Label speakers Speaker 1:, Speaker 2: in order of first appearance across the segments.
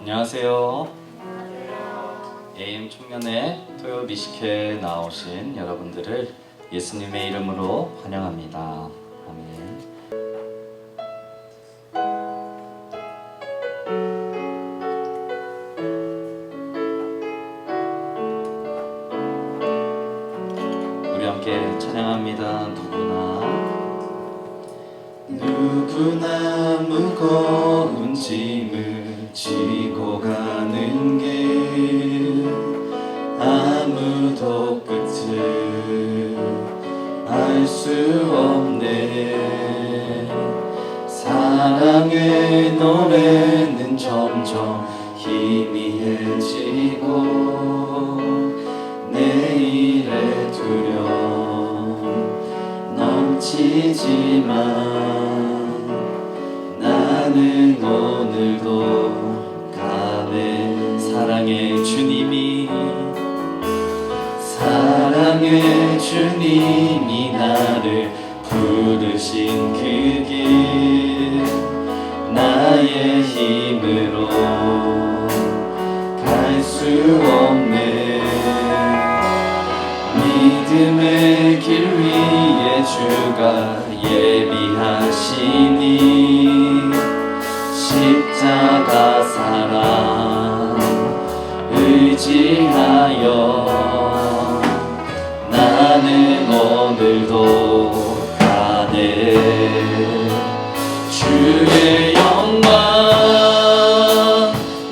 Speaker 1: 안녕하세요. AM 청년의 토요 미식회에 나오신 여러분들을 예수님의 이름으로 환영합니다. 아멘. 우리 함께 찬양합니다. 누구나 무거운 짐을 지고 가는 길, 아무도 끝을 알 수 없네. 사랑의 노래는 점점 희미해지고 내일의 두려움 넘치지만 나는 오늘도 가네. 사랑의 주님이 나를 부르신 그 길, 나의 힘으로 갈 수 없네. 믿음의 길 위에 주가 예비하시니 십자가 사랑 의지하여 나는 오늘도 가네. 주의 영광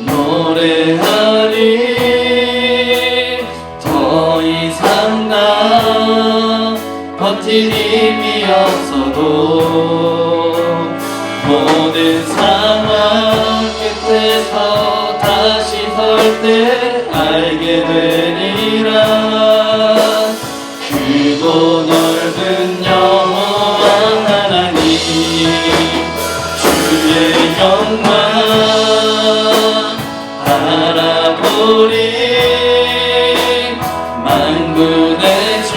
Speaker 1: 노래하리. 더 이상 나 버틸 힘이 없어도 모든 상황 끝에서 다시 설 때 알게 되리라. 크고 넓은 여호와 하나님, 주의 영광 바라보리. 만군의 주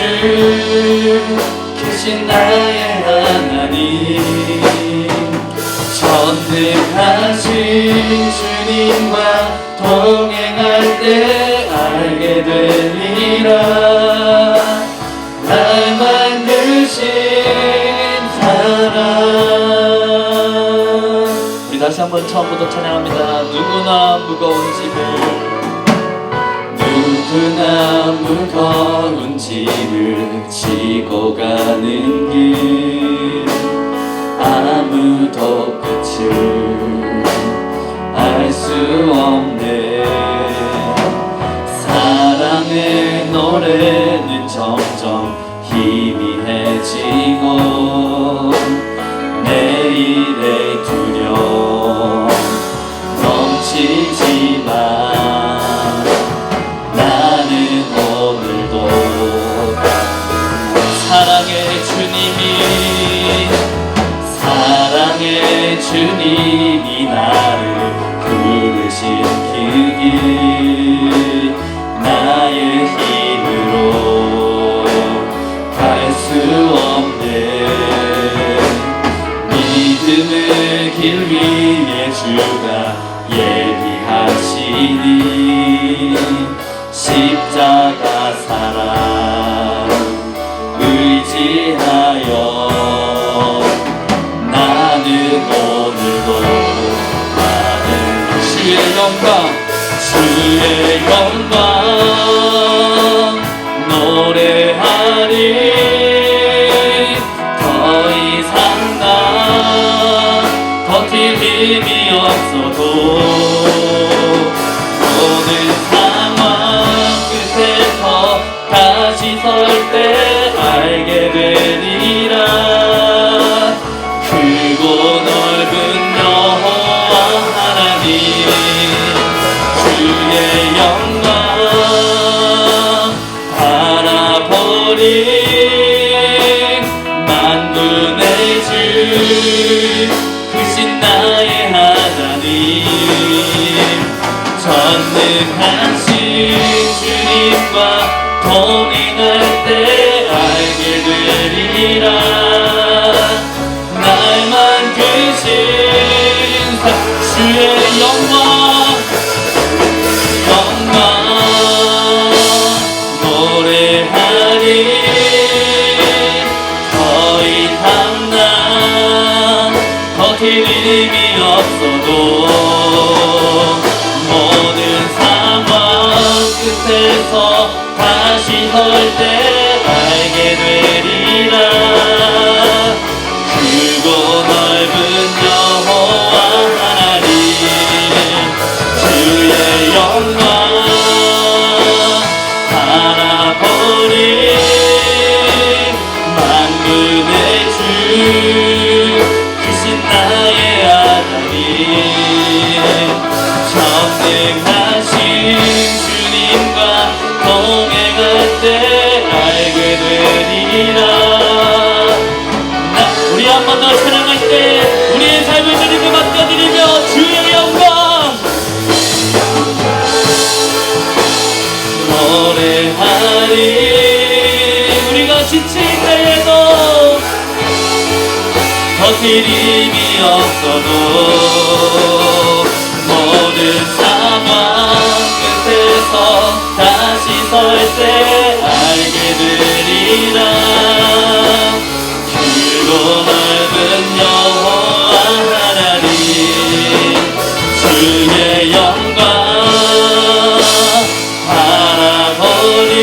Speaker 1: 크신 나의 하나님, 전능하신 주님과 동행할 때 알게 되리라. 날 만드신 사랑. 우리 다시 한번 처음부터 찬양합니다. 누구나 무거운 짐을 지고 가는 길, 아무도 끝을 알 수 없네. 사랑의 노래는 점점 희미해지고 내일의 두려움 넘치지만 나는 오늘도 사랑의 주님이 나를 부르신 그 길, 나의 힘으로 갈 수 없네. 믿음의 길 위에 주가 예비하시니 십자가 사랑 의지하여 나는 오늘도 가는. 주의 영광 노래하리. 더 이상 나 버틸 힘이 없어도 모든 상황 끝에서 다시 설 때 알게 되리라. 크고 넓은 여호와 하나님, 주의 영광 바라보리. 만군의 주 크신 나의 하나님, 전능하신 주님과 동행할 때 알게 되리라. 날 힘이 없어도 모든 상황 끝에서 다시 설 때 알게 되리라. 크고 넓은 여호와 하나님 주의 영광 바라보리. 만군의 주 크신 나의 하나님 전능하신 주님과 동행할 때 알게 되리라. 우리 한 번 더 찬양할 때 우리의 삶을 주님께 맡겨드리며 주의 영광 노래하리. 우리가 지칠 때에도 버틸 힘이 없어도 모든 상황 끝에서 다시 설 때 알게 되리라. 크고 넓은 여호와 하나님 주의 영광 바라보리.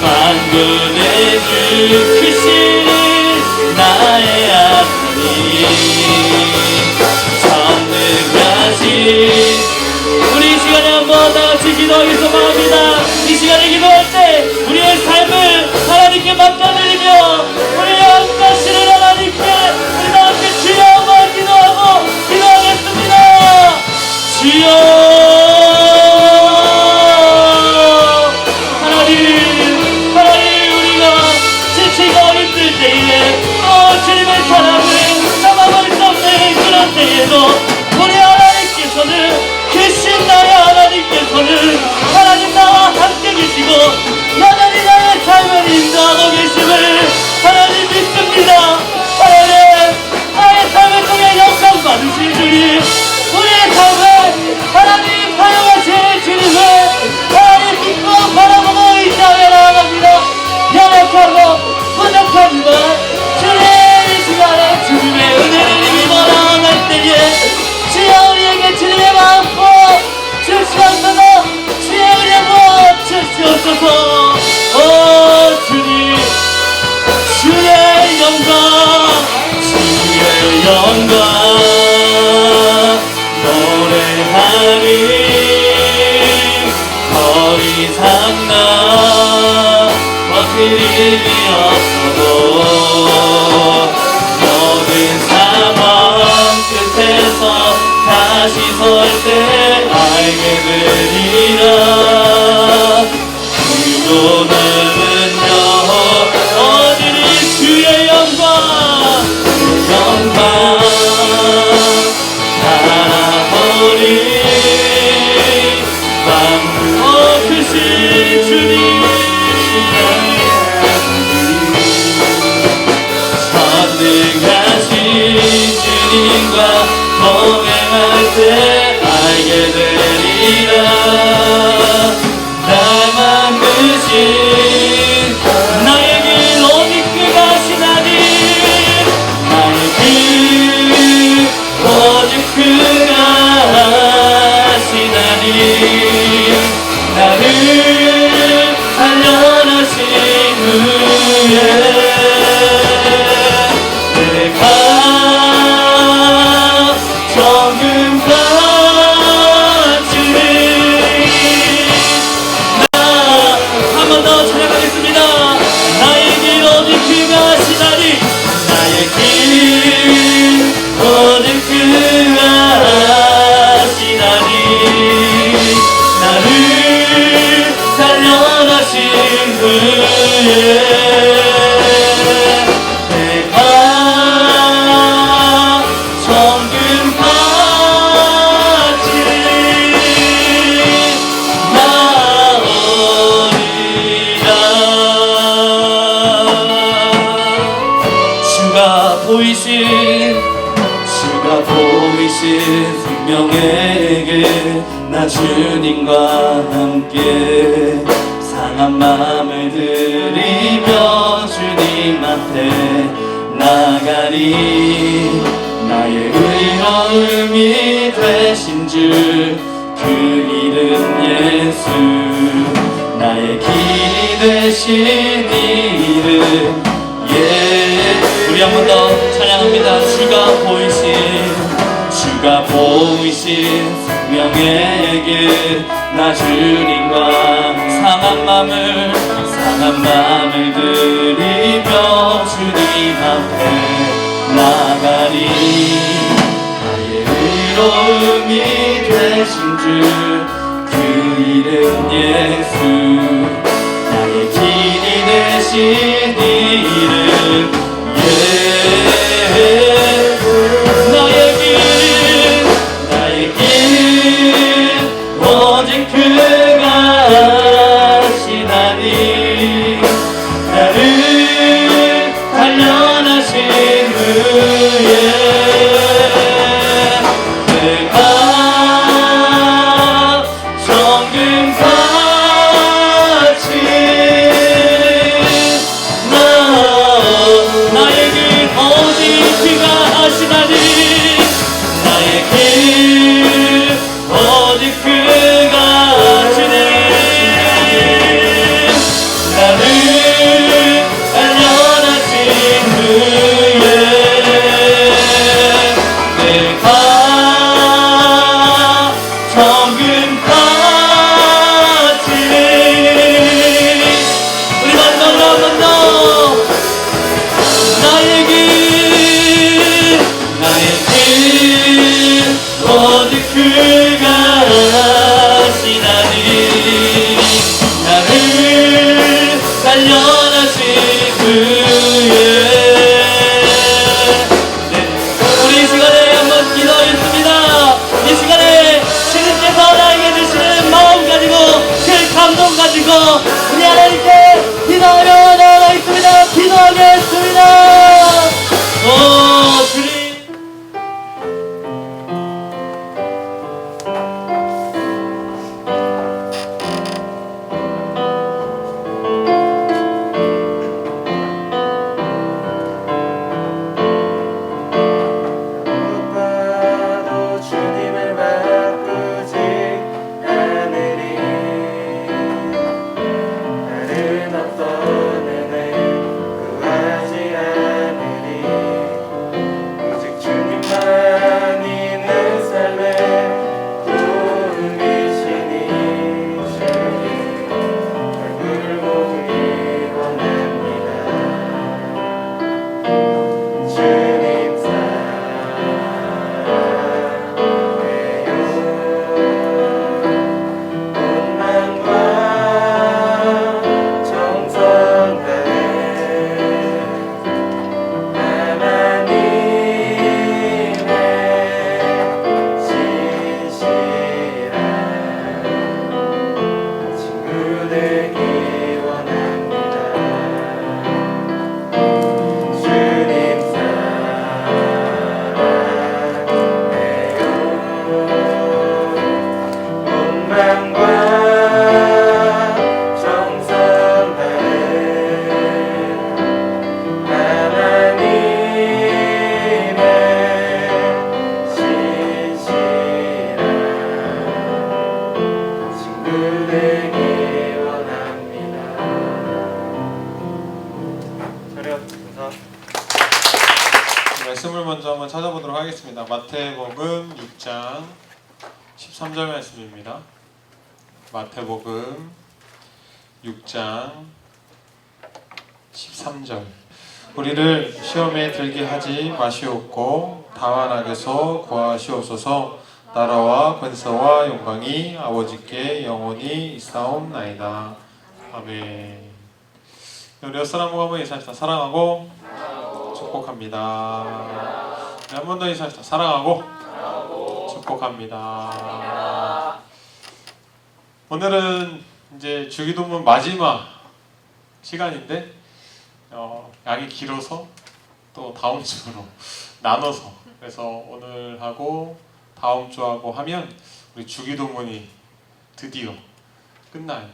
Speaker 1: 만군의 주 크신 나의 하나님 전능하신. 우리 이 시간에 한번 다같이 기도하겠습니다. 이 시간에 기도할 때 우리의 삶을 하나님께 맡겨드리며 우리의 안가시는 하나님께 우리 다 함께 주여 한번 기도하고 기도하겠습니다. 주여 하나님 우리가 지치고 힘들 때에 주님의 사랑을 잡아버릴 수 없는 그런 때에도 우리 하나님께서는 크신 나의 하나님께서는 하나님 나와 함께 계시고 여전히 나의 삶을 인도하고 계심을 하나님 믿습니다. 하나님 나의 삶을 통해 영광 받으신 주님 우리의 삶을 하나님 사용하신 주님을 하나님 믿고 바라보고 의지하며 나아갑니다. 연약하고 부족하지만 주의 이 시간에 주님의 은혜를 입어 나아갈 때에 주여 우리에게 주님의 마음과 주시옵소서. 주의 은혜 부어 주시옵소서. 오 주님 주의 영광 주의 영광 노래하리. 더 이상 나 버틸 힘이 없어도 모든 상황 끝에서 다시 설 때 알게 되리라. 크고 넓은 여호와들이 주의 영광 바라보리. 크신 주님 전능하신 주님과 동행할 때 알게 되리라. 날 만드신 나의 길 어디 끝가시나니 나의 길 오직 그가 하시나니 나를 단련하신 후에 내가 정금같이 한 번 더 찬양하겠습니다. 나의 길 오직 그가 하시나니 나의 길 오직 그가 하시나니 나를 단련하신 후에 내가 정금같이 나오리라. 주가 보이신 생명에게 나 주님과 함께 상한 마음을 드리며 주님 앞에 나 나가리. 나의 의로움이 되신 주 그 이름 예수. 나의 길이 되신 이름 우리 한 번 더 찬양합니다. 주가 보이신 생명의 길. 나 주님과 상한 맘을 드리며 주님 앞에 나가리. 나의 의로움이 되신 주 그 이름 예수. 나의 길이 되신 이름 나의 길 오직 그가 아시나니. 나를 단련하신 후에 우리 하나님께 기도하며 나아가겠습니다. 기도하겠습니다. 주님.
Speaker 2: 말씀을 먼저 한번 찾아보도록 하겠습니다. 마태복음 6장 13절 말씀입니다. 마태복음 6장 13절. 우리를 시험에 들게 하지 마시옵고 다만 악에서 구하시옵소서. 나라와 권세와 영광이 아버지께 영원히 있사옵나이다. 아멘. 우리 옆사람과 한번 인사합시다. 사랑하고 축복합니다. 한 번 더 인사합시다. 사랑하고 축복합니다. 오늘은 이제 주기도문 마지막 시간인데 양이 길어서 또 다음 주로 나눠서, 그래서 오늘하고 다음 주하고 하면 우리 주기도문이 드디어 끝나요.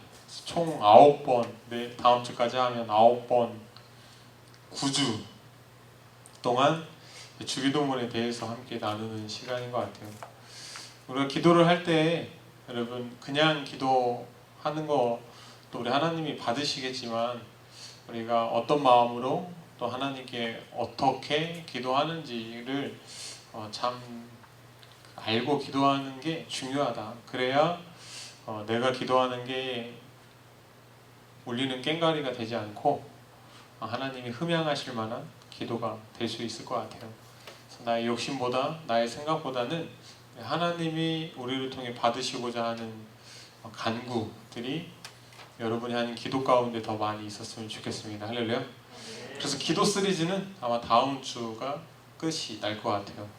Speaker 2: 총 9번, 네, 다음 주까지 하면 9번 9주 동안 주기도문에 대해서 함께 나누는 시간인 것 같아요. 우리가 기도를 할 때 여러분 그냥 기도하는 거 또 우리 하나님이 받으시겠지만 우리가 어떤 마음으로 또 하나님께 어떻게 기도하는지를 참 알고 기도하는 게 중요하다. 그래야 내가 기도하는 게 울리는 꽹과리가 되지 않고 하나님이 흠양하실 만한 기도가 될 수 있을 것 같아요. 그래서 나의 욕심보다 나의 생각보다는 하나님이 우리를 통해 받으시고자 하는 간구들이 여러분이 하는 기도 가운데 더 많이 있었으면 좋겠습니다. 할렐루야. 그래서 기도 시리즈는 아마 다음 주가 끝이 날 것 같아요.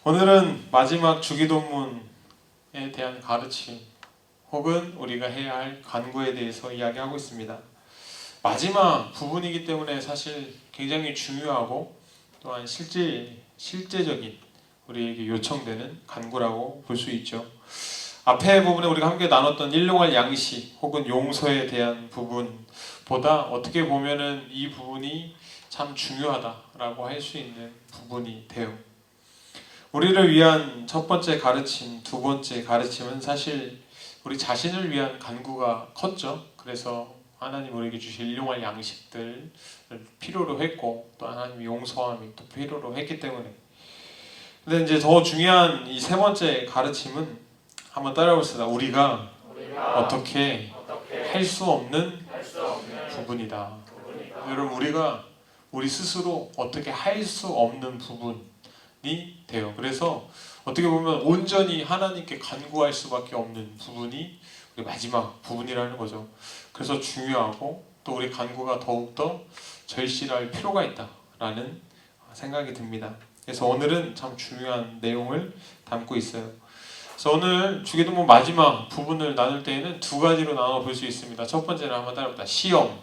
Speaker 2: 오늘은 마지막 주기도문에 대한 가르침 혹은 우리가 해야 할 간구에 대해서 이야기하고 있습니다. 마지막 부분이기 때문에 사실 굉장히 중요하고 또한 실제적인 우리에게 요청되는 간구라고 볼 수 있죠. 앞에 부분에 우리가 함께 나눴던 일용할 양식 혹은 용서에 대한 부분보다 어떻게 보면은 이 부분이 참 중요하다라고 할 수 있는 부분이 돼요. 우리를 위한 첫 번째 가르침, 두 번째 가르침은 사실 우리 자신을 위한 간구가 컸죠. 그래서 하나님 우리에게 주신 일용할 양식들을 필요로 했고 또 하나님의 용서함이 또 필요로 했기 때문에. 근데 이제 더 중요한 이 세 번째 가르침은 한번 따라해봅시다. 우리가 어떻게 할 수 없는 부분이다. 여러분 우리가 우리 스스로 어떻게 할 수 없는 부분이 돼요. 그래서 어떻게 보면 온전히 하나님께 간구할 수밖에 없는 부분이 우리 마지막 부분이라는 거죠. 그래서 중요하고 또 우리 간구가 더욱더 절실할 필요가 있다라는 생각이 듭니다. 그래서 오늘은 참 중요한 내용을 담고 있어요. 그래서 오늘 주기도문 마지막 부분을 나눌 때에는 두 가지로 나눠 볼 수 있습니다. 첫 번째는 한번 따라해봅시다. 시험.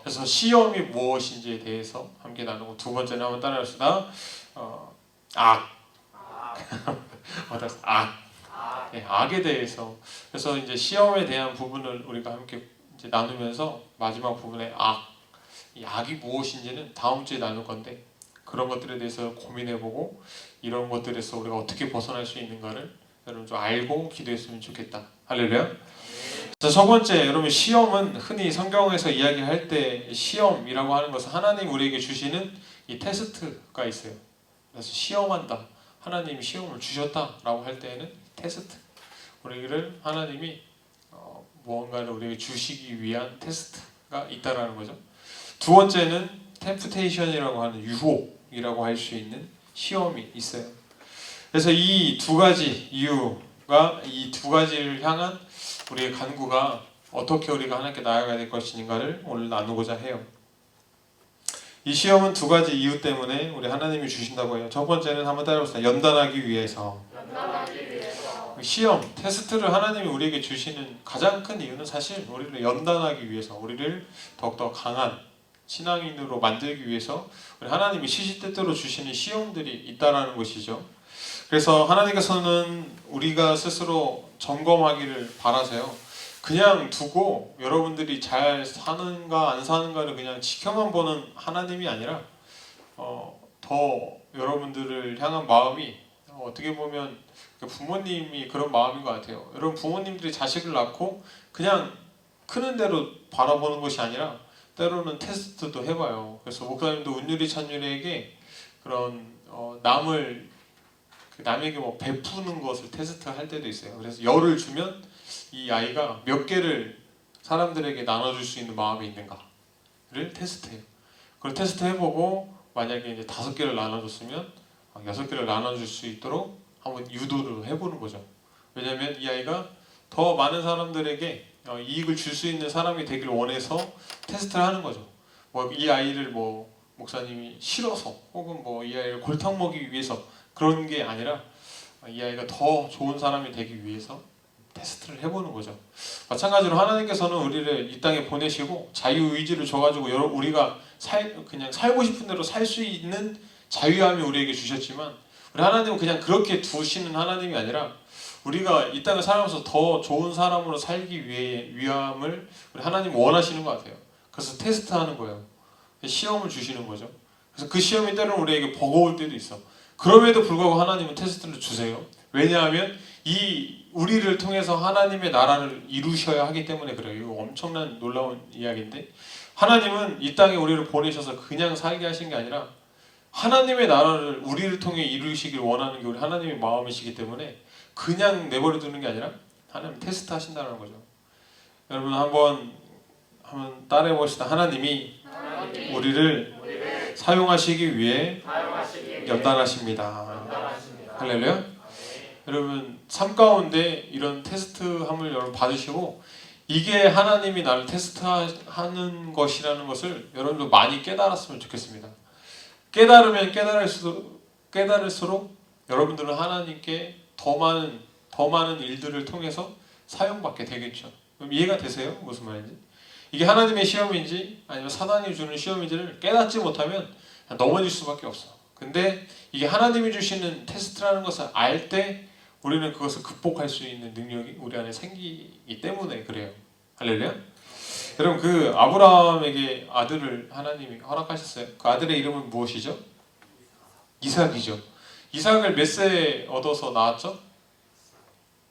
Speaker 2: 그래서 시험이 무엇인지에 대해서 함께 나누고 두 번째는 한번 따라해봅시다. 악. 네, 악에 대해서. 그래서 이제 시험에 대한 부분을 우리가 함께 이제 나누면서 마지막 부분에 이 악이 무엇인지는 다음 주에 나눌 건데 그런 것들에 대해서 고민해보고 이런 것들에서 우리가 어떻게 벗어날 수 있는가를 여러분 좀 알고 기도했으면 좋겠다. 할렐루야. 자, 첫 번째, 여러분 시험은 흔히 성경에서 이야기할 때 시험이라고 하는 것은 하나님 우리에게 주시는 이 테스트가 있어요. 그래서 시험한다. 하나님이 시험을 주셨다라고 할 때에는 테스트. 우리를 하나님이 무언가를 우리에게 주시기 위한 테스트가 있다라는 거죠. 두 번째는 템프테이션이라고 하는 유혹이라고 할 수 있는 시험이 있어요. 그래서 이 두 가지 이유가 이 두 가지를 향한 우리의 간구가 어떻게 우리가 하나님께 나아가야 될 것인가를 오늘 나누고자 해요. 이 시험은 두 가지 이유 때문에 우리 하나님이 주신다고 해요. 첫 번째는 한번 따라해봅시다. 연단하기 위해서. 시험, 테스트를 하나님이 우리에게 주시는 가장 큰 이유는 사실 우리를 연단하기 위해서, 우리를 더욱더 강한 신앙인으로 만들기 위해서 우리 하나님이 시시때때로 주시는 시험들이 있다라는 것이죠. 그래서 하나님께서는 우리가 스스로 점검하기를 바라세요. 그냥 두고 여러분들이 잘 사는가 안 사는가를 그냥 지켜만 보는 하나님이 아니라 더 여러분들을 향한 마음이 어떻게 보면 부모님이 그런 마음인 것 같아요. 여러분 부모님들이 자식을 낳고 그냥 크는 대로 바라보는 것이 아니라 때로는 테스트도 해봐요. 그래서 목사님도 운율이 찬율에게 그런 남에게 뭐 베푸는 것을 테스트할 때도 있어요. 그래서 열을 주면 이 아이가 몇 개를 사람들에게 나눠줄 수 있는 마음이 있는가를 테스트해요. 그걸 테스트해보고 만약에 이제 5개를 나눠줬으면 6개를 나눠줄 수 있도록 한번 유도를 해보는 거죠. 왜냐하면 이 아이가 더 많은 사람들에게 이익을 줄 수 있는 사람이 되길 원해서 테스트를 하는 거죠. 이 아이를 목사님이 싫어서 혹은 이 아이를 골탕 먹이기 위해서 그런 게 아니라 이 아이가 더 좋은 사람이 되기 위해서 테스트를 해보는 거죠. 마찬가지로 하나님께서는 우리를 이 땅에 보내시고 자유의지를 줘가지고 우리가 그냥 살고 싶은 대로 살 수 있는 자유함이 우리에게 주셨지만 우리 하나님은 그냥 그렇게 두시는 하나님이 아니라 우리가 이 땅을 살아가면서 더 좋은 사람으로 살기 위함을 우리 하나님은 원하시는 것 같아요. 그래서 테스트하는 거예요. 시험을 주시는 거죠. 그래서 그 시험이 때로는 우리에게 버거울 때도 있어. 그럼에도 불구하고 하나님은 테스트를 주세요. 왜냐하면 이 우리를 통해서 하나님의 나라를 이루셔야 하기 때문에 그래요. 이거 엄청난 놀라운 이야기인데, 하나님은 이 땅에 우리를 보내셔서 그냥 살게 하신 게 아니라 하나님의 나라를 우리를 통해 이루시길 원하는 게 우리 하나님의 마음이시기 때문에 그냥 내버려 두는 게 아니라 하나님 테스트 하신다는 거죠. 여러분 한번 따라해 봅시다. 하나님이 우리를 사용하시기 위해 연단하십니다. 할렐루야. 여러분 삶 가운데 이런 테스트함을 여러분 받으시고, 이게 하나님이 나를 테스트하는 것이라는 것을 여러분도 많이 깨달았으면 좋겠습니다. 깨달으면 깨달을수록 여러분들은 하나님께 더 많은 일들을 통해서 사용받게 되겠죠. 그럼 이해가 되세요? 무슨 말인지? 이게 하나님의 시험인지 아니면 사단이 주는 시험인지를 깨닫지 못하면 넘어질 수밖에 없어. 근데 이게 하나님이 주시는 테스트라는 것을 알 때 우리는 그것을 극복할 수 있는 능력이 우리 안에 생기기 때문에 그래요. 할렐루야. 여러분 그 아브라함에게 아들을 하나님이 허락하셨어요. 그 아들의 이름은 무엇이죠? 이삭이죠. 이삭을 몇 세에 얻어서 낳았죠?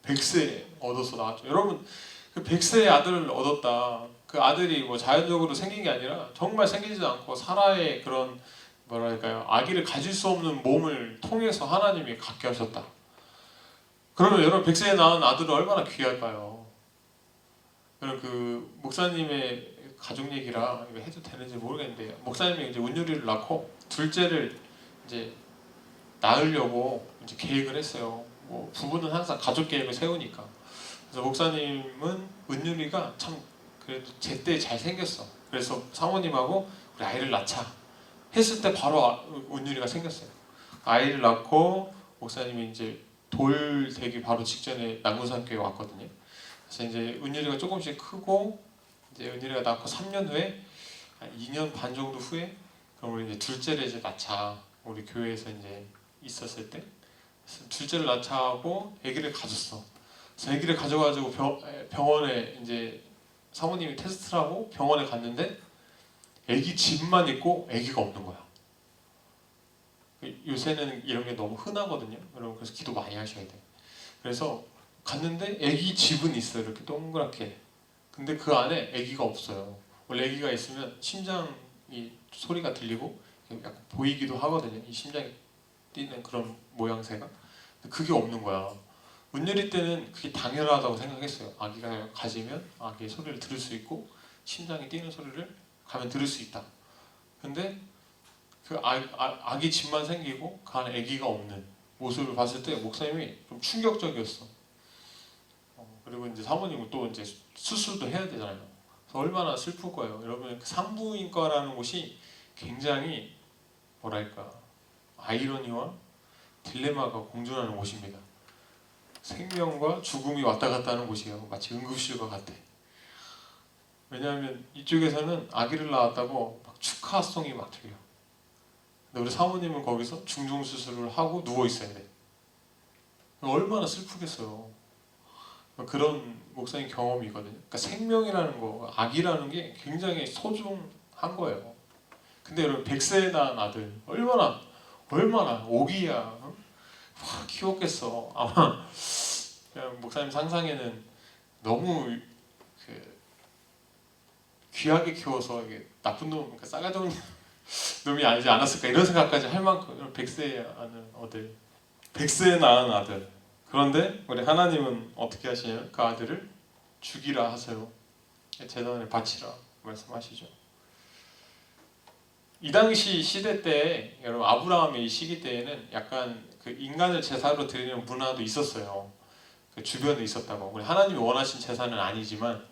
Speaker 2: 100세에 얻어서 낳았죠. 여러분 그 100세의 아들을 얻었다. 그 아들이 뭐 자연적으로 생긴 게 아니라 정말 생기지도 않고 사라의 그런 뭐랄까요, 아기를 가질 수 없는 몸을 통해서 하나님이 갖게 하셨다. 그러면 여러분 100세에 낳은 아들은 얼마나 귀할까요? 여러분 그 목사님의 가족 얘기라 이거 해도 되는지 모르겠는데, 목사님이 이제 운율이를 낳고 둘째를 이제 낳으려고 이제 계획을 했어요. 뭐 부부는 항상 가족 계획을 세우니까. 그래서 목사님은 은율이가 참 그래도 제때 잘 생겼어. 그래서 사모님하고 우리 아이를 낳자 했을 때 바로 은율이가 생겼어요. 아이를 낳고 목사님이 이제 돌 되기 바로 직전에 남문산교에 왔거든요. 그래서 이제 은율이가 조금씩 크고, 이제 은율이가 낳고 3년 후에, 한 2년 반 정도 후에, 그럼 우리 이제 둘째를 이제 낳자. 우리 교회에서 이제 있었을 때 둘째를 낳자 하고 아기를 가졌어. 그래서 아기를 가져가지고 병원에 이제 사모님이 테스트를 하고 병원에 갔는데 아기 집만 있고 아기가 없는 거야. 요새는 이런 게 너무 흔하거든요. 여러분 그래서 기도 많이 하셔야 돼요. 그래서 갔는데 아기 집은 있어요. 이렇게 동그랗게. 근데 그 안에 아기가 없어요. 원래 아기가 있으면 심장이 소리가 들리고 약간 보이기도 하거든요. 이 심장이 뛰는 그런 모양새가. 그게 없는 거야. 은율이 때는 그게 당연하다고 생각했어요. 아기가 가지면 아기의 소리를 들을 수 있고 심장이 뛰는 소리를 가면 들을 수 있다. 근데 그 아기 집만 생기고 그 안에 아기가 없는 모습을 봤을 때 목사님이 좀 충격적이었어. 그리고 이제 사모님은 또 이제 수술도 해야 되잖아요. 그래서 얼마나 슬플 거예요. 여러분 산부인과라는 곳이 굉장히 뭐랄까 아이러니와 딜레마가 공존하는 곳입니다. 생명과 죽음이 왔다 갔다 하는 곳이에요. 마치 응급실과 같아. 왜냐하면 이쪽에서는 아기를 낳았다고 막 축하송이 막 들려. 근데 우리 사모님은 거기서 중종수술을 하고 누워 있어야 돼. 얼마나 슬프겠어요. 그런 목사님 경험이거든요. 그러니까 생명이라는 거, 아기라는 게 굉장히 소중한 거예요. 근데 여러분 100세에 낳은 아들 얼마나 오기야. 어? 와, 키웠겠어. 아마 그냥 목사님 상상에는 너무 그 귀하게 키워서 이게 나쁜 놈, 그러니까 싸가지 없는 놈이 아니지 않았을까 이런 생각까지 할 만큼 100세에 낳은 아들. 그런데 우리 하나님은 어떻게 하시냐면 그 아들을 죽이라 하세요. 제단에 바치라 말씀하시죠. 이 당시 시대 때 여러분 아브라함의 이 시기 때에는 약간 그 인간을 제사로 드리는 문화도 있었어요. 그 주변에 있었다고. 우리 하나님이 원하신 제사는 아니지만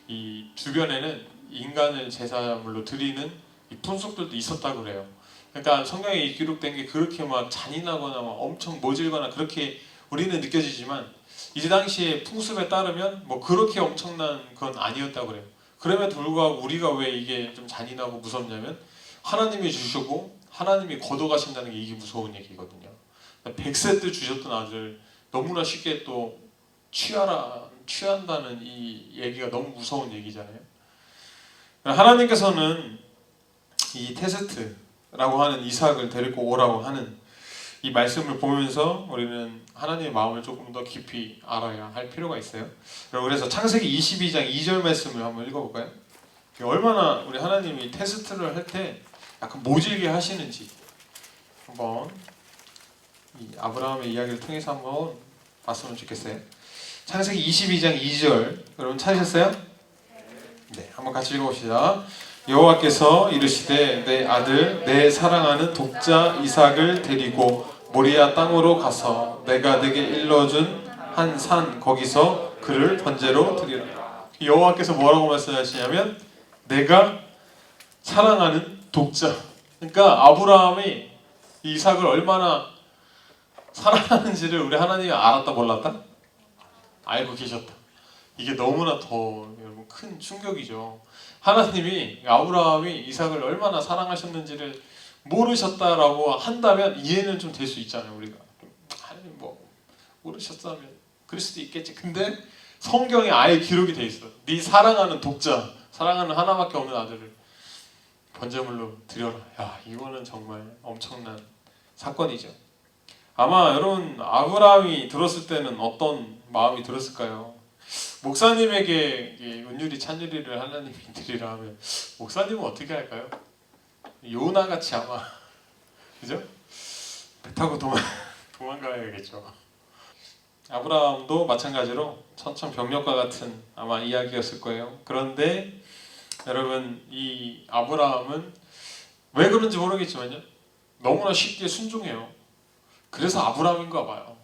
Speaker 2: 이 주변에는 인간을 제사물로 드리는 이 풍속들도 있었다고 그래요. 그러니까 성경에 기록된 게 그렇게 막 잔인하거나 막 엄청 모질거나 그렇게 우리는 느껴지지만 이 당시의 풍습에 따르면 뭐 그렇게 엄청난 건 아니었다고 그래요. 그럼에도 불구하고 우리가 왜 이게 좀 잔인하고 무섭냐면 하나님이 주셨고 하나님이 거둬가신다는 게 이게 무서운 얘기거든요. 100세 때 주셨던 아들 너무나 쉽게 또 취한다는 이 얘기가 너무 무서운 얘기잖아요. 하나님께서는 이 테스트, 라고 하는 이삭을 데리고 오라고 하는 이 말씀을 보면서 우리는 하나님의 마음을 조금 더 깊이 알아야 할 필요가 있어요. 그래서 창세기 22장 2절 말씀을 한번 읽어볼까요? 얼마나 우리 하나님이 테스트를 할 때 약간 모질게 하시는지 한번 이 아브라함의 이야기를 통해서 한번 봤으면 좋겠어요. 창세기 22장 2절 여러분 찾으셨어요? 네, 한번 같이 읽어봅시다. 여호와께서 이르시되 내 아들 내 사랑하는 독자 이삭을 데리고 모리아 땅으로 가서 내가 네게 일러준 한 산 거기서 그를 번제로 드리라. 여호와께서 뭐라고 말씀하시냐면 내가 사랑하는 독자. 그러니까 아브라함이 이삭을 얼마나 사랑하는지를 우리 하나님이 알았다 몰랐다? 알고 계셨다. 이게 너무나 더 여러분 큰 충격이죠. 하나님이 아브라함이 이삭을 얼마나 사랑하셨는지를 모르셨다라고 한다면 이해는 좀 될 수 있잖아요. 우리가 하나님 뭐 모르셨다면 그럴 수도 있겠지. 근데 성경에 아예 기록이 돼 있어. 네 사랑하는 독자, 사랑하는 하나밖에 없는 아들을 번제물로 드려라. 야, 이거는 정말 엄청난 사건이죠. 아마 여러분 아브라함이 들었을 때는 어떤 마음이 들었을까요? 목사님에게 은율이 찬유리를 하나님이 드리라 하면 목사님은 어떻게 할까요? 요나같이 아마 그죠? 배 타고 도망가야겠죠. 아브라함도 마찬가지로 천천병력과 같은 아마 이야기였을 거예요. 그런데 여러분 이 아브라함은 왜 그런지 모르겠지만요, 너무나 쉽게 순종해요. 그래서 아브라함인가 봐요.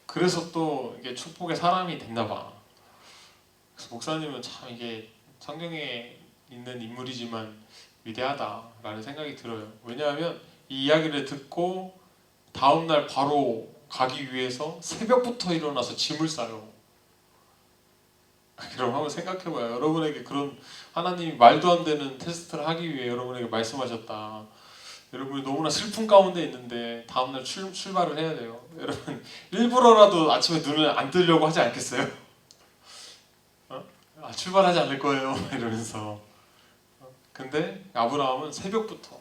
Speaker 2: 그래서 또 이게 축복의 사람이 됐나 봐. 그래서 목사님은 참 이게 성경에 있는 인물이지만 위대하다라는 생각이 들어요. 왜냐하면 이 이야기를 듣고 다음날 바로 가기 위해서 새벽부터 일어나서 짐을 싸요. 그럼 한번 생각해봐요. 여러분에게 그런 하나님이 말도 안 되는 테스트를 하기 위해 여러분에게 말씀하셨다. 여러분이 너무나 슬픈 가운데 있는데 다음날 출발을 해야 돼요. 여러분 일부러라도 아침에 눈을 안 뜨려고 하지 않겠어요? 출발하지 않을 거예요 이러면서. 근데 아브라함은 새벽부터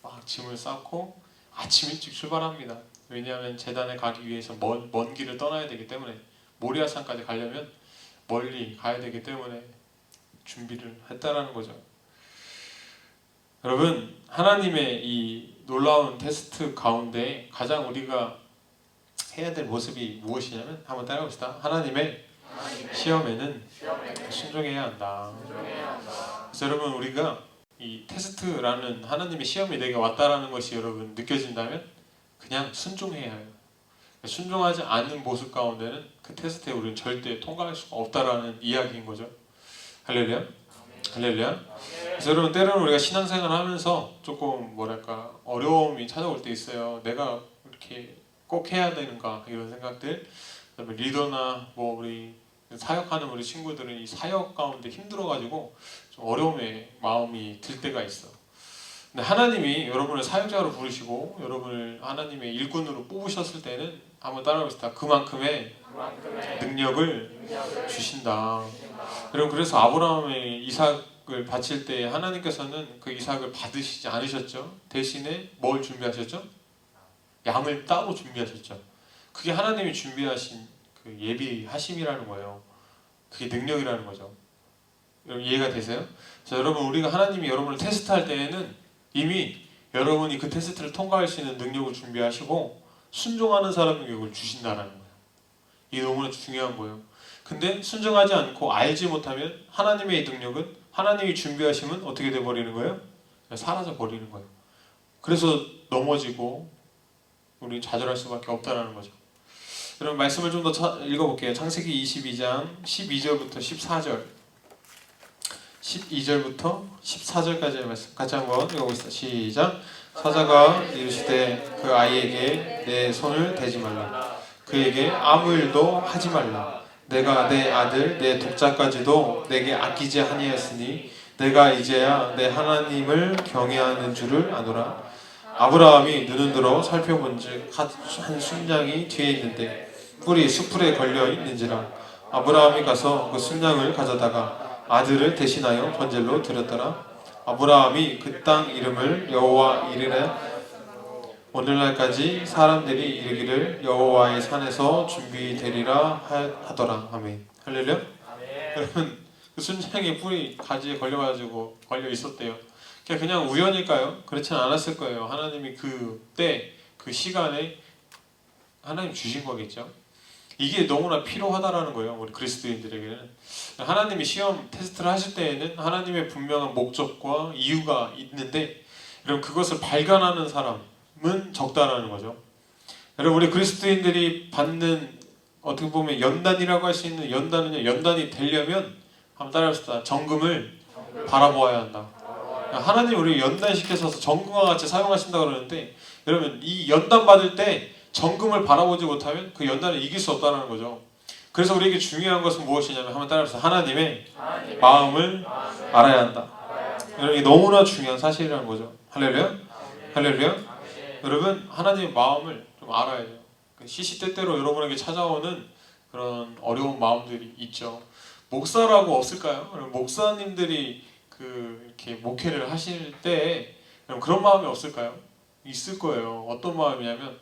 Speaker 2: 막 짐을 쌓고 아침 일찍 출발합니다. 왜냐하면 제단에 가기 위해서 먼 길을 떠나야 되기 때문에, 모리아산까지 가려면 멀리 가야 되기 때문에 준비를 했다라는 거죠. 여러분 하나님의 이 놀라운 테스트 가운데 가장 우리가 해야 될 모습이 무엇이냐면, 한번 따라해봅시다. 하나님의 시험에는 순종해야 한다. 그래서 여러분 우리가 이 테스트라는 하나님의 시험이 내게 왔다라는 것이 여러분 느껴진다면 그냥 순종해야 해요. 순종하지 않는 모습 가운데는 그 테스트에 우리는 절대 통과할 수가 없다라는 이야기인 거죠. 할렐루야. 할렐루야. 그래서 여러분 때로는 우리가 신앙생활을 하면서 조금 뭐랄까 어려움이 찾아올 때 있어요. 내가 이렇게 꼭 해야 되는가 이런 생각들. 그다음에 리더나 뭐 우리 사역하는 우리 친구들은 이 사역 가운데 힘들어가지고 좀 어려움의 마음이 들 때가 있어. 근데 하나님이 여러분을 사역자로 부르시고 여러분을 하나님의 일꾼으로 뽑으셨을 때는 한번 따라해봅시다. 그만큼의 능력을 주신다. 여러분 그래서 아브라함의 이삭을 바칠 때 하나님께서는 그 이삭을 받으시지 않으셨죠. 대신에 뭘 준비하셨죠? 양을 따로 준비하셨죠. 그게 하나님이 준비하신 그 예비하심이라는 거예요. 그게 능력이라는 거죠. 여러분 이해가 되세요? 자, 여러분 우리가 하나님이 여러분을 테스트할 때에는 이미 여러분이 그 테스트를 통과할 수 있는 능력을 준비하시고 순종하는 사람에게 그걸 주신다는 거예요. 이게 너무나 중요한 거예요. 근데 순종하지 않고 알지 못하면 하나님의 능력은, 하나님이 준비하시면 어떻게 돼버리는 거예요? 사라져 버리는 거예요. 그래서 넘어지고 우리 좌절할 수밖에 없다는 거죠. 여러분 말씀을 좀 더 읽어볼게요. 창세기 22장 12절부터 14절 12절부터 14절까지의 말씀 같이 한번 읽어보겠습니다. 시작. 사자가 이르시되 그 아이에게 내 손을 대지 말라. 그에게 아무 일도 하지 말라. 내가 내 아들 내 독자까지도 내게 아끼지 아니하였으니 내가 이제야 내 하나님을 경외하는 줄을 아노라. 아브라함이 눈을 들어 살펴본즉 한 순양이 뒤에 있는데 뿔이 수풀에 걸려 있는지라. 아브라함이 가서 그 순양을 가져다가 아들을 대신하여 번제로 드렸더라. 아브라함이 그 땅 이름을 여호와 이르래 오늘날까지 사람들이 이르기를 여호와의 산에서 준비되리라 하더라. 아멘. 할렐루야. 여러분 그 순창의 뿔이 가지에 걸려가지고 걸려 있었대요. 그냥 우연일까요? 그렇지는 않았을 거예요. 하나님이 그때 그 시간에 하나님 주신 거겠죠. 이게 너무나 필요하다라는 거예요. 우리 그리스도인들에게는. 하나님이 시험 테스트를 하실 때에는 하나님의 분명한 목적과 이유가 있는데 여러분 그것을 발견하는 사람은 적다라는 거죠. 여러분 우리 그리스도인들이 받는 어떻게 보면 연단이라고 할 수 있는 연단은요. 연단이 되려면 한번 따라합시다. 정금을 바라보아야 한다. 하나님 우리 연단시켜서 정금과 같이 사용하신다고 그러는데 여러분 이 연단 받을 때 정금을 바라보지 못하면 그 연단을 이길 수 없다는 거죠. 그래서 우리에게 중요한 것은 무엇이냐면 한번 따라합시다. 하나님의 마음을 알아야 한다. 여러분 이게 너무나 중요한 사실이라는 거죠. 할렐루야. 할렐루야. 여러분 하나님의 마음을 좀 알아야 돼요. 시시때때로 여러분에게 찾아오는 그런 어려운 마음들이 있죠. 목사라고 없을까요? 목사님들이 이렇게 목회를 하실 때 그런 마음이 없을까요? 있을 거예요. 어떤 마음이냐면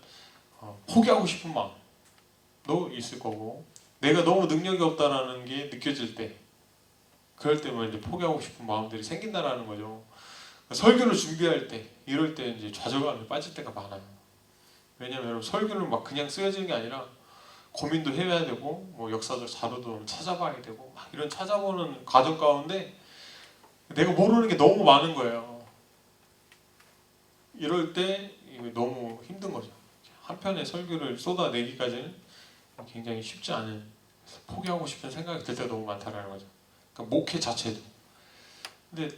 Speaker 2: 포기하고 싶은 마음도 있을 거고 내가 너무 능력이 없다라는 게 느껴질 때 그럴 때만 이제 포기하고 싶은 마음들이 생긴다라는 거죠. 설교를 준비할 때 이럴 때 이제 좌절감에 빠질 때가 많아요. 왜냐면 여러분 설교를 막 그냥 쓰여지는 게 아니라 고민도 해야 되고 뭐 역사적 자료도 찾아봐야 되고 막 이런 찾아보는 과정 가운데 내가 모르는 게 너무 많은 거예요. 이럴 때 너무 힘든 거죠. 한 편의 설교를 쏟아내기까지는 굉장히 쉽지 않은 포기하고 싶은 생각이 들 때가 너무 많다라는 거죠. 그러니까 목회 자체도. 근데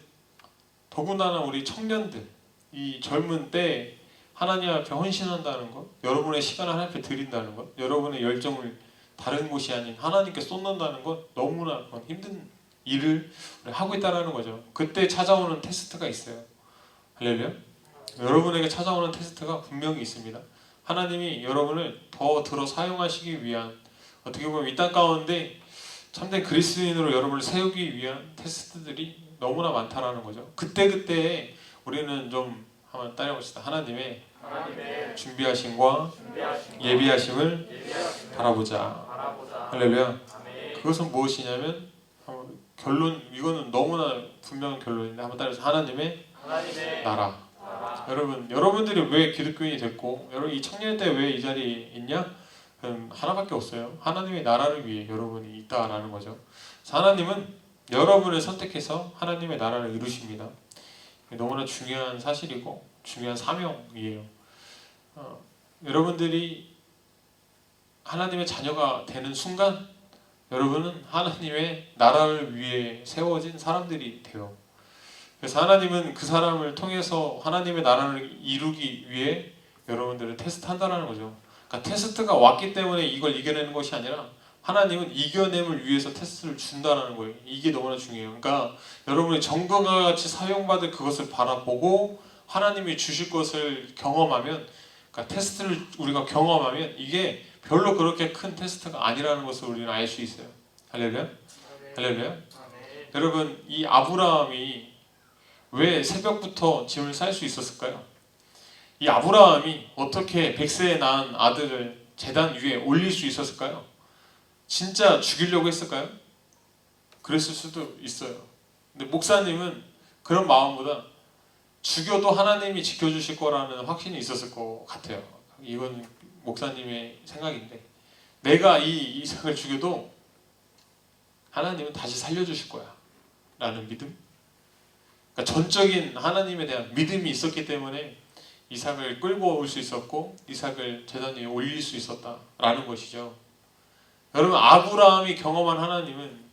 Speaker 2: 더군다나 우리 청년들 이 젊은 때 하나님 앞에 헌신한다는 것, 여러분의 시간을 하나님 앞에 드린다는 것, 여러분의 열정을 다른 곳이 아닌 하나님께 쏟는다는 것 너무나 힘든 일을 하고 있다는 거죠. 그때 찾아오는 테스트가 있어요. 할렐루야. 여러분에게 찾아오는 테스트가 분명히 있습니다. 하나님이 여러분을 더 들어 사용하시기 위한 어떻게 보면 이 땅 가운데 참된 그리스도인으로 여러분을 세우기 위한 테스트들이 너무나 많다라는 거죠. 그때 우리는 좀 한번 따라해봅시다. 하나님의 준비하심과 예비하심을 바라보자. 할렐루야. 그것은 무엇이냐면 결론 이거는 너무나 분명한 결론인데 한번 따라해서 하나님의 나라. 여러분들이 왜 기독교인이 됐고 여러분 이 청년 때 왜 이 자리에 있냐? 하나밖에 없어요. 하나님의 나라를 위해 여러분이 있다라는 거죠. 하나님은 여러분을 선택해서 하나님의 나라를 이루십니다. 너무나 중요한 사실이고 중요한 사명이에요. 여러분들이 하나님의 자녀가 되는 순간 여러분은 하나님의 나라를 위해 세워진 사람들이 돼요. 그래서 하나님은 그 사람을 통해서 하나님의 나라를 이루기 위해 여러분들을 테스트한다는 거죠. 그러니까 테스트가 왔기 때문에 이걸 이겨내는 것이 아니라 하나님은 이겨냄을 위해서 테스트를 준다는 거예요. 이게 너무나 중요해요. 그러니까 여러분이 정금과 같이 사용받을 그것을 바라보고 하나님이 주실 것을 경험하면 그러니까 테스트를 우리가 경험하면 이게 별로 그렇게 큰 테스트가 아니라는 것을 우리는 알 수 있어요. 할렐루야. 할렐루야. 여러분 이 아브라함이 왜 새벽부터 짐을 쌀 수 있었을까요? 이 아브라함이 어떻게 100세에 낳은 아들을 제단 위에 올릴 수 있었을까요? 진짜 죽이려고 했을까요? 그랬을 수도 있어요. 근데 목사님은 그런 마음보다 죽여도 하나님이 지켜주실 거라는 확신이 있었을 것 같아요. 이건 목사님의 생각인데 내가 이 이삭을 죽여도 하나님은 다시 살려주실 거야 라는 믿음. 그러니까 전적인 하나님에 대한 믿음이 있었기 때문에 이삭을 끌고 올 수 있었고 이삭을 제단 위에 올릴 수 있었다라는 것이죠. 여러분 아브라함이 경험한 하나님은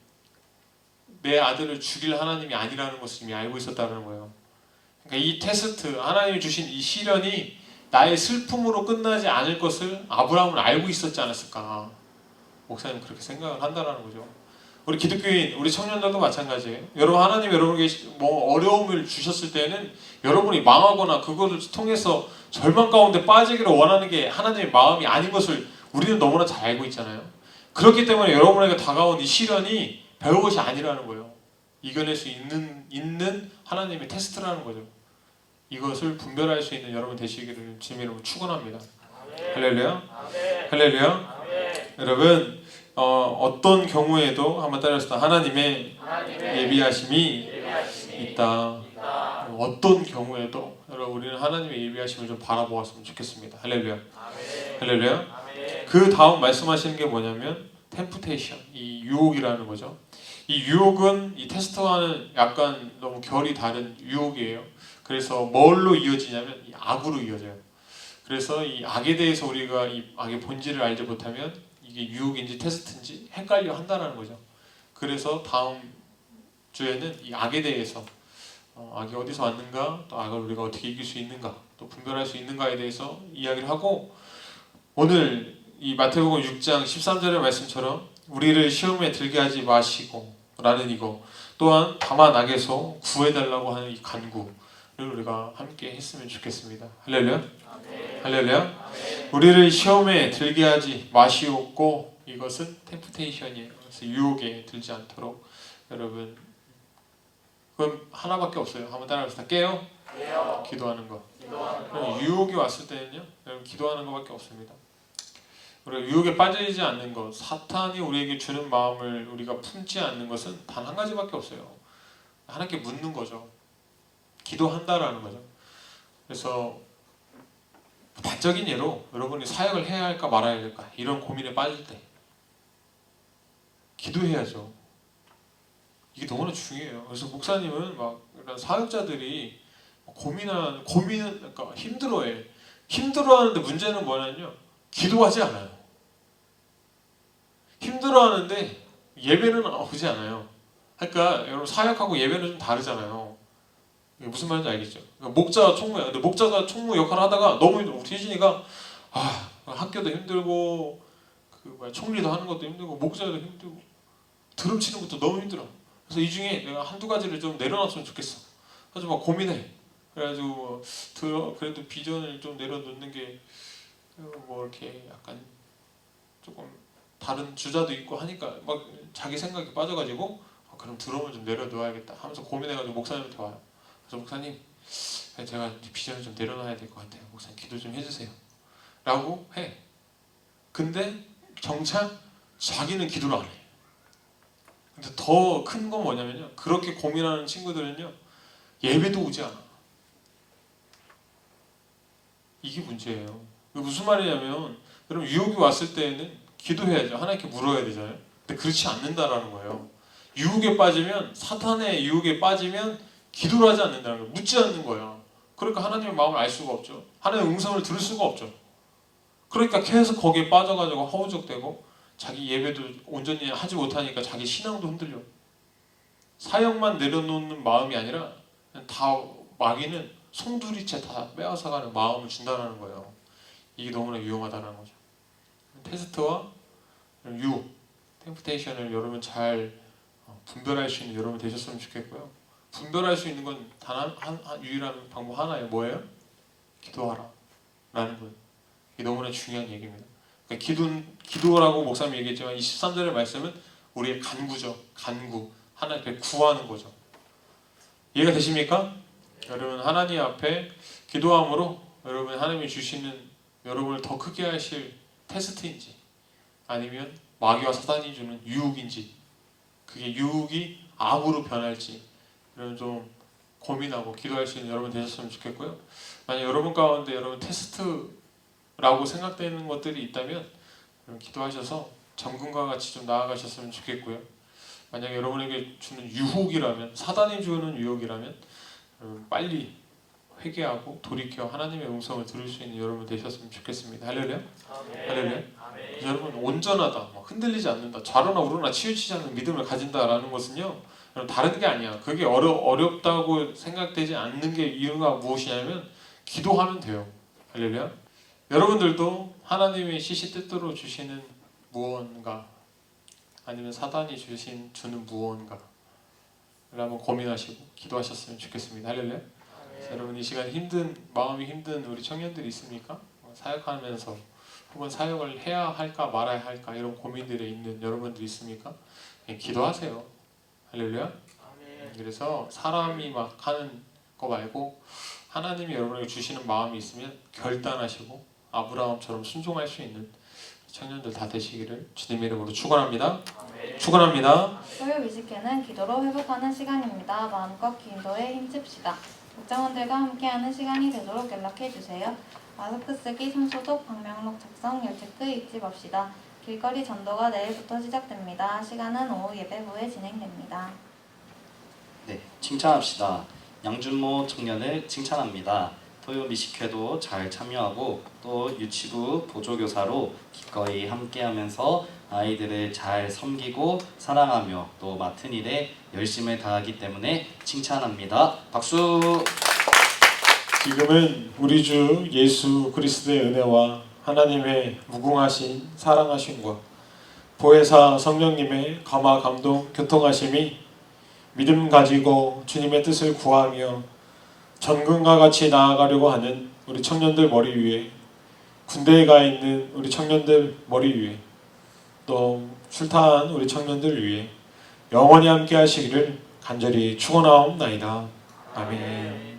Speaker 2: 내 아들을 죽일 하나님이 아니라는 것을 이미 알고 있었다는 거예요. 그러니까 이 테스트 하나님이 주신 이 시련이 나의 슬픔으로 끝나지 않을 것을 아브라함은 알고 있었지 않았을까. 목사님 그렇게 생각을 한다는 거죠. 우리 기독교인, 우리 청년들도 마찬가지예요. 여러분 하나님 여러분에게 뭐 어려움을 주셨을 때는 여러분이 망하거나 그것을 통해서 절망 가운데 빠지기를 원하는 게 하나님의 마음이 아닌 것을 우리는 너무나 잘 알고 있잖아요. 그렇기 때문에 여러분에게 다가온 이 시련이 별것이 아니라는 거예요. 이겨낼 수 있는 하나님의 테스트라는 거죠. 이것을 분별할 수 있는 여러분 되시기를 주님의 이름으로 축원합니다. 할렐루야. 할렐루야. 여러분 어떤 경우에도 한번 따라합시다. 하나님의 예비하심이 있다. 어떤 경우에도 여러분 우리는 하나님의 예비하심을 좀 바라보았으면 좋겠습니다. 할렐루야. 할렐루야. 그 다음 말씀하시는 게 뭐냐면 템프테이션, 이 유혹이라는 거죠. 이 유혹은 이 테스트와는 약간 너무 결이 다른 유혹이에요. 그래서 뭘로 이어지냐면 이 악으로 이어져요. 그래서 이 악에 대해서 우리가 이 악의 본질을 알지 못하면 이게 유혹인지 테스트인지 헷갈려 한다는 거죠. 그래서 다음 주에는 이 악에 대해서 악이 어디서 왔는가, 또 악을 우리가 어떻게 이길 수 있는가, 또 분별할 수 있는가에 대해서 이야기를 하고, 오늘 이 마태복음 6장 13절의 말씀처럼 우리를 시험에 들게 하지 마시고 라는 이거, 또한 다만 악에서 구해달라고 하는 이 간구를 우리가 함께 했으면 좋겠습니다. 할렐루야. 할렐루야. 우리를 시험에 들게 하지 마시옵고, 이것은 템프테이션이에요. 그래서 유혹에 들지 않도록 여러분, 그건 하나밖에 없어요. 한번 따라합시다. 깨요? 기도하는 거. 유혹이 왔을 때는요, 여러분 기도하는 것밖에 없습니다. 우리가 유혹에 빠지지 않는 것, 사탄이 우리에게 주는 마음을 우리가 품지 않는 것은 단 한 가지밖에 없어요. 하나님께 묻는 거죠. 기도한다라는 거죠. 그래서 단적인 예로 여러분이 사역을 해야 할까 말아야 할까 이런 고민에 빠질 때 기도해야죠. 이게 너무나 중요해요. 그래서 목사님은 막 이런 사역자들이 고민은 그러니까 힘들어해. 힘들어하는데 문제는 뭐냐면요, 기도하지 않아요. 힘들어하는데 예배는 오지 않아요. 그러니까 여러분 사역하고 예배는 좀 다르잖아요. 무슨 말인지 알겠죠? 그러니까 목자가 총무야. 근데 목자가 총무 역할을 하다가 너무 힘들어. 우리 희진이가 학교도 힘들고 총리도 하는 것도 힘들고 목자도 힘들고 드럼 치는 것도 너무 힘들어. 그래서 이 중에 내가 한두 가지를 좀 내려놨으면 좋겠어. 그래서 막 고민해. 그래가지고 그래도 비전을 좀 내려놓는 게 뭐 이렇게 약간 조금 다른 주자도 있고 하니까 막 자기 생각에 빠져가지고 그럼 드럼을 좀 내려놓아야겠다 하면서 고민해가지고 목사님한테 와요. 그래서 목사님, 제가 비전을 좀 내려놔야 될 것 같아요. 목사님 기도 좀 해주세요. 라고 해. 근데 정작 자기는 기도를 안 해. 근데 더 큰 건 뭐냐면요, 그렇게 고민하는 친구들은요 예배도 오지 않아. 이게 문제예요. 무슨 말이냐면, 여러분 유혹이 왔을 때에는 기도해야죠. 하나님께 물어야 되잖아요. 근데 그렇지 않는다라는 거예요. 유혹에 빠지면, 사탄의 유혹에 빠지면 기도를 하지 않는다는 거예요. 묻지 않는 거예요. 그러니까 하나님의 마음을 알 수가 없죠. 하나님의 음성을 들을 수가 없죠. 그러니까 계속 거기에 빠져가지고 허우적대고 자기 예배도 온전히 하지 못하니까 자기 신앙도 흔들려. 사역만 내려놓는 마음이 아니라 다 마귀는 송두리째 다 빼앗아가는 마음을 준다는 거예요. 이게 너무나 위험하다는 거죠. 테스트와 유혹, 템프테이션을 여러분 잘 분별할 수 있는 여러분 되셨으면 좋겠고요. 분별할 수 있는 건 단 유일한 방법 하나예요. 뭐예요? 기도하라 라는 거예요. 이게 너무나 중요한 얘기입니다. 그러니까 기도라고 목사님이 얘기했지만 23절의 말씀은 우리의 간구죠. 간구, 하나님 앞에 구하는 거죠. 이해가 되십니까? 여러분 하나님 앞에 기도함으로 여러분 하나님이 주시는 여러분을 더 크게 하실 테스트인지, 아니면 마귀와 사단이 주는 유혹인지, 그게 유혹이 악으로 변할지 여러분 좀 고민하고 기도할 수 있는 여러분 되셨으면 좋겠고요. 만약 여러분 가운데 여러분 테스트라고 생각되는 것들이 있다면 여러분 기도하셔서 점검과 같이 좀 나아가셨으면 좋겠고요. 만약 여러분에게 주는 유혹이라면, 사단이 주는 유혹이라면 여러분 빨리 회개하고 돌이켜 하나님의 음성을 들을 수 있는 여러분 되셨으면 좋겠습니다. 할렐루야. 할렐루야. 여러분 온전하다, 흔들리지 않는다, 좌로나 우로나 치우치지 않는 믿음을 가진다라는 것은요, 여러분 다른 게 아니야. 그게 어렵다고 생각되지 않는 게 이유가 무엇이냐면 기도하면 돼요. 할렐루야. 여러분들도 하나님의 뜻대로 주시는 무언가, 아니면 사단이 주는 무언가를 한번 고민하시고 기도하셨으면 좋겠습니다. 할렐루야. 여러분 이 시간 마음이 힘든 우리 청년들이 있습니까? 사역하면서 혹은 사역을 해야 할까 말아야 할까 이런 고민들에 있는 여러분들이 있습니까? 기도하세요. 할렐루야. 그래서 사람이 막 하는 거 말고 하나님이 여러분에게 주시는 마음이 있으면 결단하시고 아브라함처럼 순종할 수 있는 청년들 다 되시기를 주님의 이름으로 축원합니다. 축원합니다.
Speaker 3: 토요 뮤직회는 기도로 회복하는 시간입니다. 마음껏 기도에 힘씁시다. 국장원들과 함께하는 시간이 되도록 연락해주세요. 마스크 쓰기, 손소독, 방명록 작성, 열체크 잊지 맙시다. 길거리 전도가 내일부터 시작됩니다. 시간은 오후 예배 후에 진행됩니다.
Speaker 4: 네, 칭찬합시다. 양준모 청년을 칭찬합니다. 토요 미식회도 잘 참여하고 또 유치부 보조교사로 기꺼이 함께하면서 아이들을 잘 섬기고 사랑하며 또 맡은 일에 열심을 다하기 때문에 칭찬합니다. 박수!
Speaker 2: 지금은 우리 주 예수 그리스도의 은혜와 하나님의 무궁하신 사랑하심과 보혜사 성령님의 감화 감동 교통하심이 믿음 가지고 주님의 뜻을 구하며 전근과 같이 나아가려고 하는 우리 청년들 머리 위에, 군대에 가 있는 우리 청년들 머리 위에, 또 출타한 우리 청년들 위에 영원히 함께 하시기를 간절히 축원하옵나이다. 아멘.